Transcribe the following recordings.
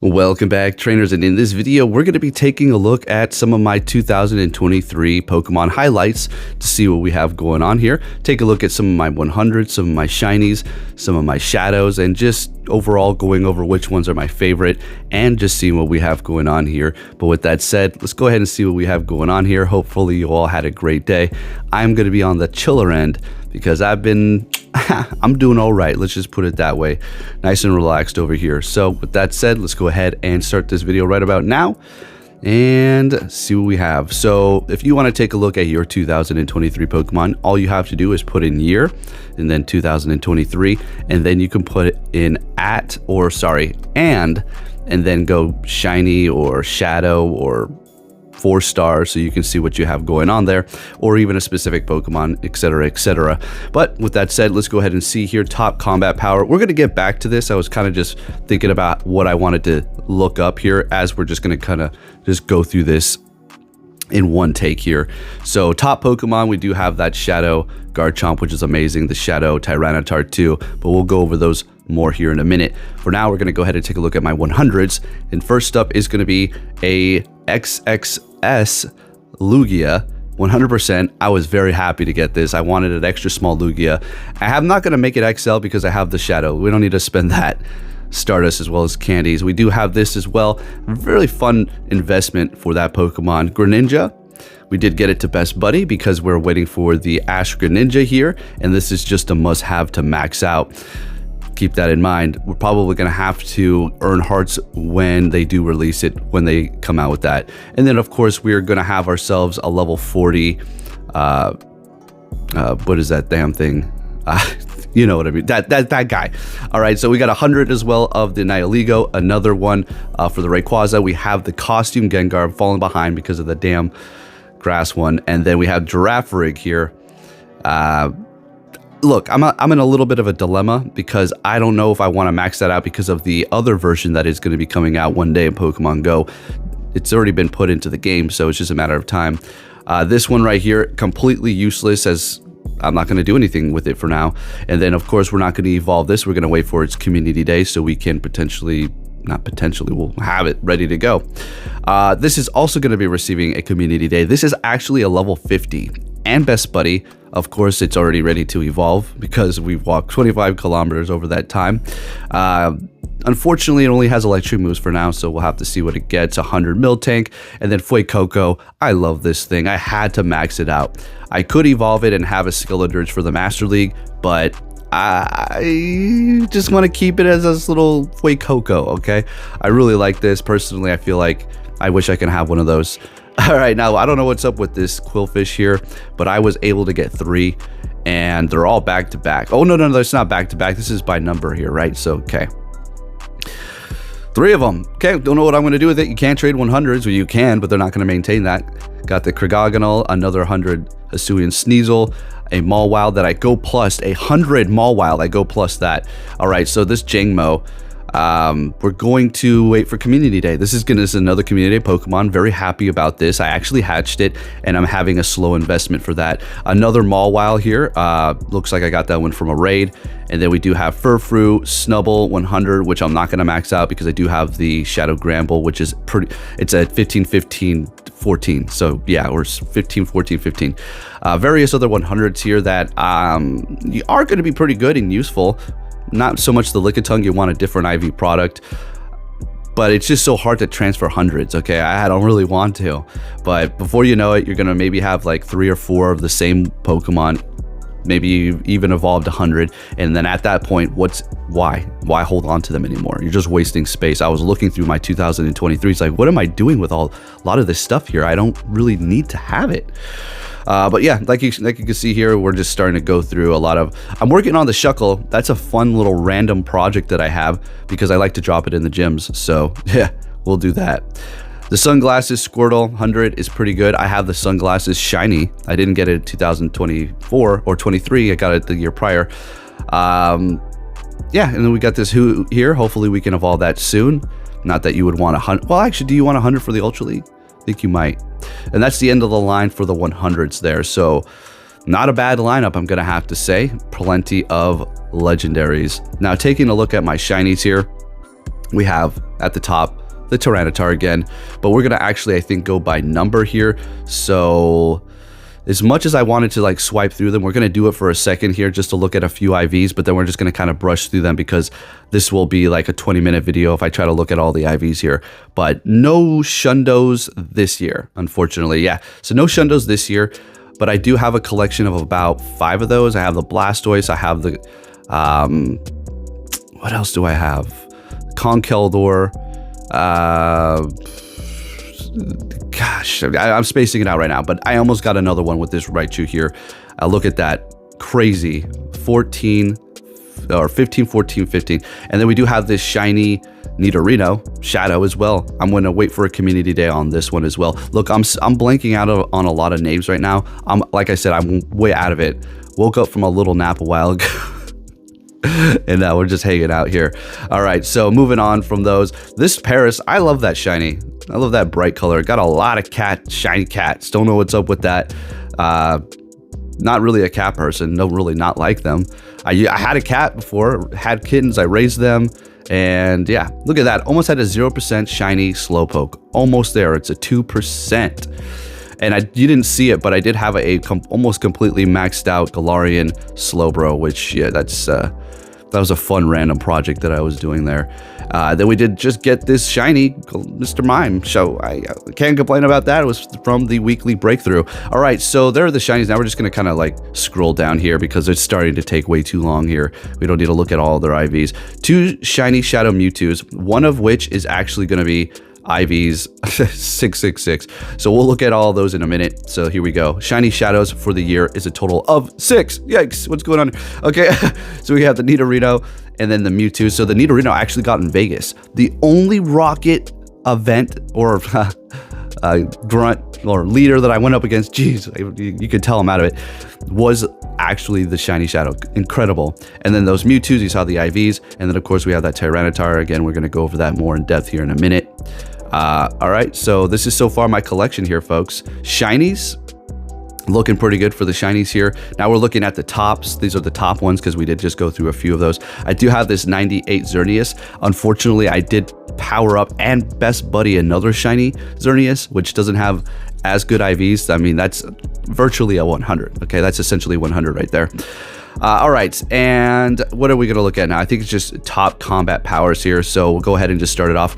Welcome back, trainers, and in this video we're going to be taking a look at some of my 2023 Pokemon highlights to see what we have going on here. Take a look at some of my 100s, some of my shinies, some of my shadows, and just overall going over which ones are my favorite and just seeing what we have going on here. But with that said, let's go ahead and see what we have going on here. Hopefully you all had a great day. I'm going to be on the chiller end because I'm doing all right. Let's just put it that way. Nice and relaxed over here. So with that said, let's go ahead and start this video right about now and see what we have. So if you want to take a look at your 2023 Pokemon, all you have to do is put in year and then 2023, and then you can put it in and then go shiny or shadow or 4 stars, so you can see what you have going on there, or even a specific Pokemon, etc, etc. But with that said, let's go ahead and see here. Top combat power, we're going to get back to this. I was kind of just thinking about what I wanted to look up here, as we're just going to kind of just go through this in one take here. So top Pokemon, we do have that Shadow Garchomp, which is amazing, the Shadow Tyranitar too, but we'll go over those more here in a minute. For now, we're going to go ahead and take a look at my 100s, and first up is going to be a XXS Lugia 100%. I was very happy to get this. I wanted an extra small Lugia. I'm not going to make it XL because I have the Shadow. We don't need to spend that. Stardust as well as candies. We do have this as well. Really fun investment for that Pokemon. Greninja, we did get it to Best Buddy because we're waiting for the Ash Greninja here, and this is just a must-have to max out. Keep that in mind. We're probably going to have to earn hearts when they do release it, when they come out with that. And then of course we're going to have ourselves a level 40 what is that damn thing? You know what I mean, that guy. All right, so we got 100 as well of the Nihilego, another one for the Rayquaza. We have the costume Gengar. I'm falling behind because of the damn grass one. And then we have Giraffe Rig here. Look, I'm in a little bit of a dilemma because I don't know if I want to max that out because of the other version that is going to be coming out one day in Pokemon Go. It's already been put into the game, so it's just a matter of time. This one right here, completely useless, as I'm not going to do anything with it for now. And then of course we're not going to evolve this. We're going to wait for its community day so we can we'll have it ready to go. This is also going to be receiving a community day. This is actually a level 50 and Best Buddy. Of course, it's already ready to evolve because we've walked 25 kilometers over that time. Unfortunately, it only has electric moves for now, so we'll have to see what it gets. 100 Miltank, and then Fuecoco. I love this thing. I had to max it out. I could evolve it and have a Skeledirge for the Master League, but I just want to keep it as this little Fuecoco, okay? I really like this. Personally, I feel like I wish I could have one of those. All right, now I don't know what's up with this Quillfish here, but I was able to get 3, and they're all back to back. Oh, no, it's not back to back. This is by number here, right? So, okay. 3 of them. Okay, don't know what I'm going to do with it. You can't trade 100s, or you can, but they're not going to maintain that. Got the Krigagonal, another 100 Hisuian Sneasel, a Mawile that I go plus, 100 Mawile, I go plus that. All right, so this Jangmo, we're going to wait for community day. This is another community day Pokemon. Very happy about this. I actually hatched it and I'm having a slow investment for that. Another Mawile here. Looks like I got that one from a raid. And then we do have Furfrou, Snubble 100, which I'm not going to max out because I do have the Shadow Gramble, which is it's at 15, 15, 14. So yeah, or 15, 14, 15. Various other 100s here that are going to be pretty good and useful. Not so much the Lickitung, you want a different IV product, but it's just so hard to transfer 100s, okay? I don't really want to, but before you know it, you're gonna maybe have like 3 or 4 of the same Pokemon, maybe you even evolved 100, and then at that point, why hold on to them anymore? You're just wasting space. I was looking through my 2023, it's like, what am I doing with a lot of this stuff here? I don't really need to have it. But yeah, like you can see here, we're just starting to go through a lot of... I'm working on the Shuckle. That's a fun little random project that I have because I like to drop it in the gyms. So yeah, we'll do that. The Sunglasses Squirtle 100 is pretty good. I have the Sunglasses Shiny. I didn't get it in 2024 or 23. I got it the year prior. Yeah, and then we got this Who here. Hopefully we can evolve that soon. Not that you would want 100. Well, actually, do you want 100 for the Ultra League? I think you might. And that's the end of the line for the 100s there. So not a bad lineup, I'm going to have to say. Plenty of legendaries. Now, taking a look at my shinies here, we have at the top the Tyranitar again, but we're gonna actually, I think, go by number here. So as much as I wanted to like swipe through them, we're gonna do it for a second here just to look at a few IVs, but then we're just gonna kind of brush through them because this will be like a 20-minute video if I try to look at all the IVs here. But no Shundos this year, unfortunately. Yeah, so no Shundos this year, but I do have a collection of about 5 of those. I have the Blastoise, I have the what else do I have? Conkeldurr. Gosh, I'm spacing it out right now, but I almost got another one with this Raichu here. Look at that, crazy 14 or 15, 14, 15. And then we do have this shiny Nidorino Shadow as well. I'm going to wait for a community day on this one as well. Look, I'm blanking out on a lot of names right now. Like I said, I'm way out of it. Woke up from a little nap a while ago. And now we're just hanging out here. All right, so moving on from those, this Paris, I love that shiny. I love that bright color. Got a lot of shiny cats. Don't know what's up with that. Not really a cat person. Don't really not like them. I had a cat before, had kittens. I raised them. And yeah, look at that. Almost had a 0% shiny Slowpoke. Almost there. It's a 2%. And you didn't see it, but I did have almost completely maxed out Galarian Slowbro, which, yeah, that was a fun random project that I was doing there. Then we did just get this shiny Mr. Mime, so I can't complain about that. It was from the weekly breakthrough. All right, so there are the shinies. Now we're just gonna kind of like scroll down here because it's starting to take way too long here. We don't need to look at all their IVs. 2 shiny Shadow Mewtwo's, one of which is actually gonna be IVs 666. So we'll look at all those in a minute. So here we go. Shiny Shadows for the year is a total of 6. Yikes, what's going on? Okay, so we have the Nidorino and then the Mewtwo. So the Nidorino actually got in Vegas. The only Rocket event or grunt or leader that I went up against, geez, you could tell I'm out of it, was actually the shiny Shadow. Incredible. And then those Mewtwo's, you saw the IVs, and then of course we have that Tyranitar. Again, we're going to go over that more in depth here in a minute. All right, so this is so far my collection here, folks. Shinies, looking pretty good for the shinies here. Now we're looking at the tops. These are the top ones because we did just go through a few of those. I do have this 98 Xerneas. Unfortunately, I did power up and best buddy another shiny Xerneas, which doesn't have as good IVs. I mean, that's virtually a 100. Okay, that's essentially 100 right there. All right, and what are we going to look at now? I think it's just top combat powers here. So we'll go ahead and just start it off.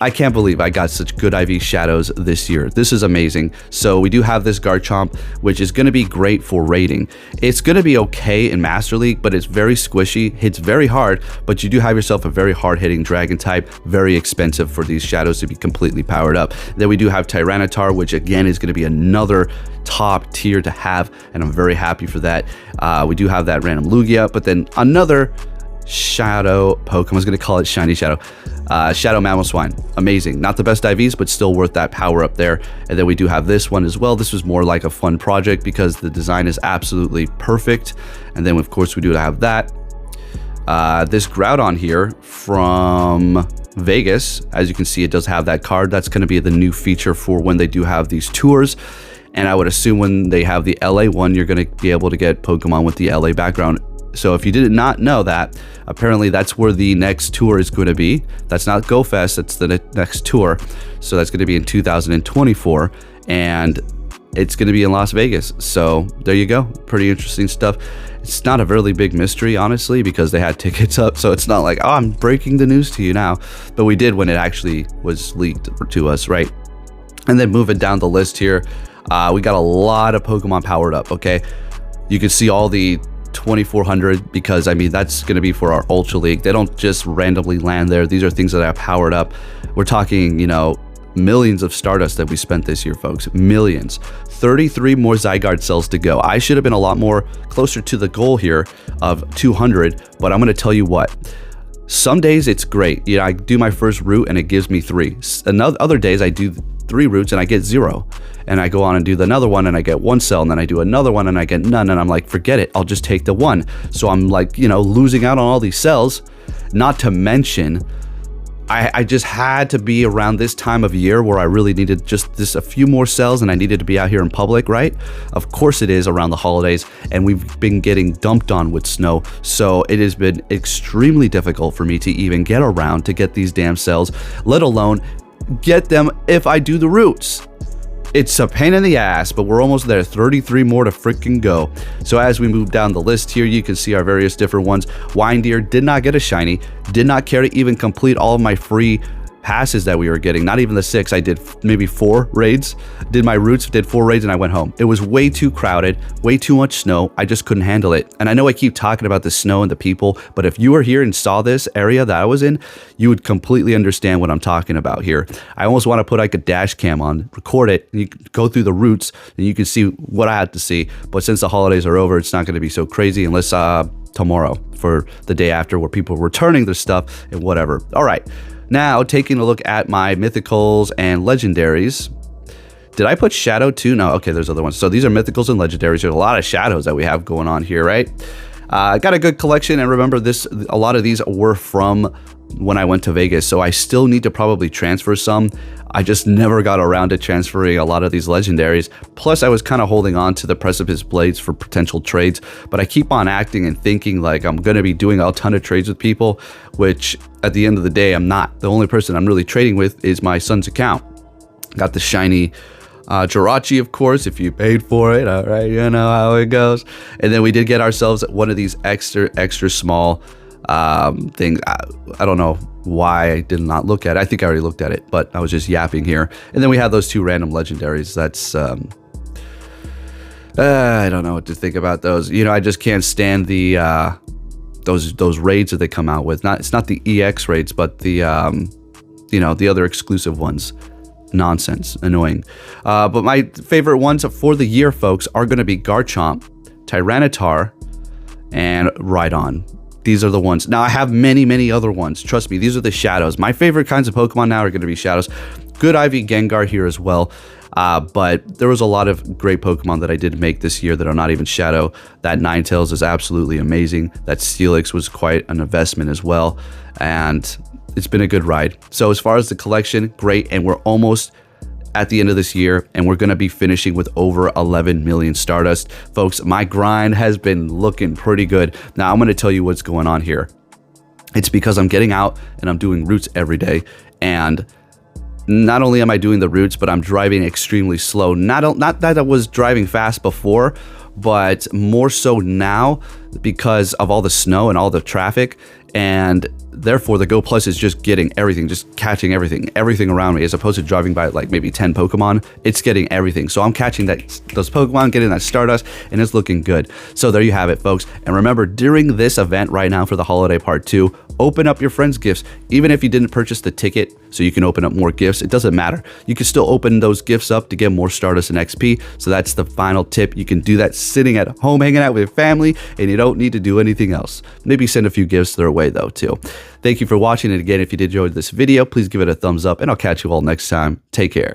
I can't believe I got such good IV Shadows this year. This is amazing. So we do have this Garchomp, which is going to be great for raiding. It's going to be okay in Master League, but it's very squishy, hits very hard, but you do have yourself a very hard-hitting Dragon type, very expensive for these Shadows to be completely powered up. Then we do have Tyranitar, which again is going to be another top tier to have, and I'm very happy for that. We do have that random Lugia, but then another Shadow Pokemon, I was going to call it Shiny Shadow. Shadow Mamoswine, amazing. Not the best IVs, but still worth that power up there. And then we do have this one as well. This was more like a fun project because the design is absolutely perfect. And then of course we do have that. This Groudon here from Vegas, as you can see, it does have that card. That's going to be the new feature for when they do have these tours. And I would assume when they have the LA one, you're going to be able to get Pokemon with the LA background. So if you did not know that, apparently that's where the next tour is going to be. That's not GoFest, that's the next tour. So that's going to be in 2024, and it's going to be in Las Vegas. So there you go. Pretty interesting stuff. It's not a really big mystery, honestly, because they had tickets up. So it's not like, oh, I'm breaking the news to you now. But we did when it actually was leaked to us, right? And then moving down the list here, we got a lot of Pokemon powered up, okay? You can see all the 2400 because I mean that's going to be for our Ultra League. They don't just randomly land there. These are things that are powered up. We're talking, you know, millions of Stardust that we spent this year, folks. Millions. 33 more Zygarde cells to go. I should have been a lot more closer to the goal here of 200, but I'm going to tell you what. Some days it's great. You know, I do my first route and it gives me 3. Other days I do 3 routes and I get 0. And I go on and do another one and I get 1 cell, and then I do another one and I get none, and I'm like, forget it, I'll just take the 1. So I'm like, you know, losing out on all these cells. Not to mention, I just had to be around this time of year where I really needed just a few more cells, and I needed to be out here in public, right? Of course it is around the holidays, and we've been getting dumped on with snow, so it has been extremely difficult for me to even get around to get these damn cells, let alone get them if I do the routes. It's a pain in the ass, but we're almost there. 33 more to freaking go. So as we move down the list here, you can see our various different ones. Windeer did not get a shiny, did not care to even complete all of my free passes that we were getting. Not even the 6. I did maybe 4 raids, did my routes, did 4 raids, and I went home. It was way too crowded, way too much snow. I just couldn't handle it. And I know I keep talking about the snow and the people, but if you were here and saw this area that I was in, you would completely understand what I'm talking about here. I almost want to put like a dash cam on, record it, and you can go through the routes and you can see what I had to see. But since the holidays are over, it's not going to be so crazy unless tomorrow for the day after, where people are returning their stuff and whatever. All right. Now, taking a look at my mythicals and legendaries. Did I put shadow too? No, okay, there's other ones. So these are mythicals and legendaries. There's a lot of shadows that we have going on here, right? I got a good collection, and remember this, a lot of these were from when I went to Vegas, so I still need to probably transfer some. I just never got around to transferring a lot of these legendaries. Plus, I was kind of holding on to the Precipice Blades for potential trades, but I keep on acting and thinking like I'm going to be doing a ton of trades with people, which at the end of the day, I'm not. The only person I'm really trading with is my son's account. Got the shiny Jirachi, of course, if you paid for it. All right, you know how it goes. And then we did get ourselves one of these extra small things. I don't know why I did not look at it. I think I already looked at it, but I was just yapping here. And then we have those 2 random legendaries. That's I don't know what to think about those. You know, I just can't stand the those raids that they come out with. It's not the EX raids, but the you know, the other exclusive ones. Nonsense, annoying. But my favorite ones for the year, folks, are going to be Garchomp, Tyranitar, and Rhydon. These are the ones. Now, I have many other ones. Trust me, these are the shadows. My favorite kinds of Pokemon now are going to be shadows. Good Ivy Gengar here as well. But there was a lot of great Pokemon that I did make this year that are not even shadow. That Ninetales is absolutely amazing. That Steelix was quite an investment as well. And it's been a good ride. So as far as the collection, great. And we're almost at the end of this year, and we're going to be finishing with over 11 million Stardust. Folks, my grind has been looking pretty good. Now, I'm going to tell you what's going on here. It's because I'm getting out and I'm doing routes every day. And not only am I doing the routes, but I'm driving extremely slow. Not that I was driving fast before, but more so now because of all the snow and all the traffic. And therefore, the Go Plus is just getting everything, just catching everything around me, as opposed to driving by like maybe 10 Pokemon. It's getting everything. So I'm catching those Pokemon, getting that Stardust, and it's looking good. So there you have it, folks. And remember, during this event right now for the holiday part 2, open up your friends' gifts. Even if you didn't purchase the ticket so you can open up more gifts, it doesn't matter. You can still open those gifts up to get more Stardust and XP. So that's the final tip. You can do that sitting at home, hanging out with your family, and you don't need to do anything else. Maybe send a few gifts their way though too. Thank you for watching, and again, if you did enjoy this video, please give it a thumbs up, and I'll catch you all next time. Take care.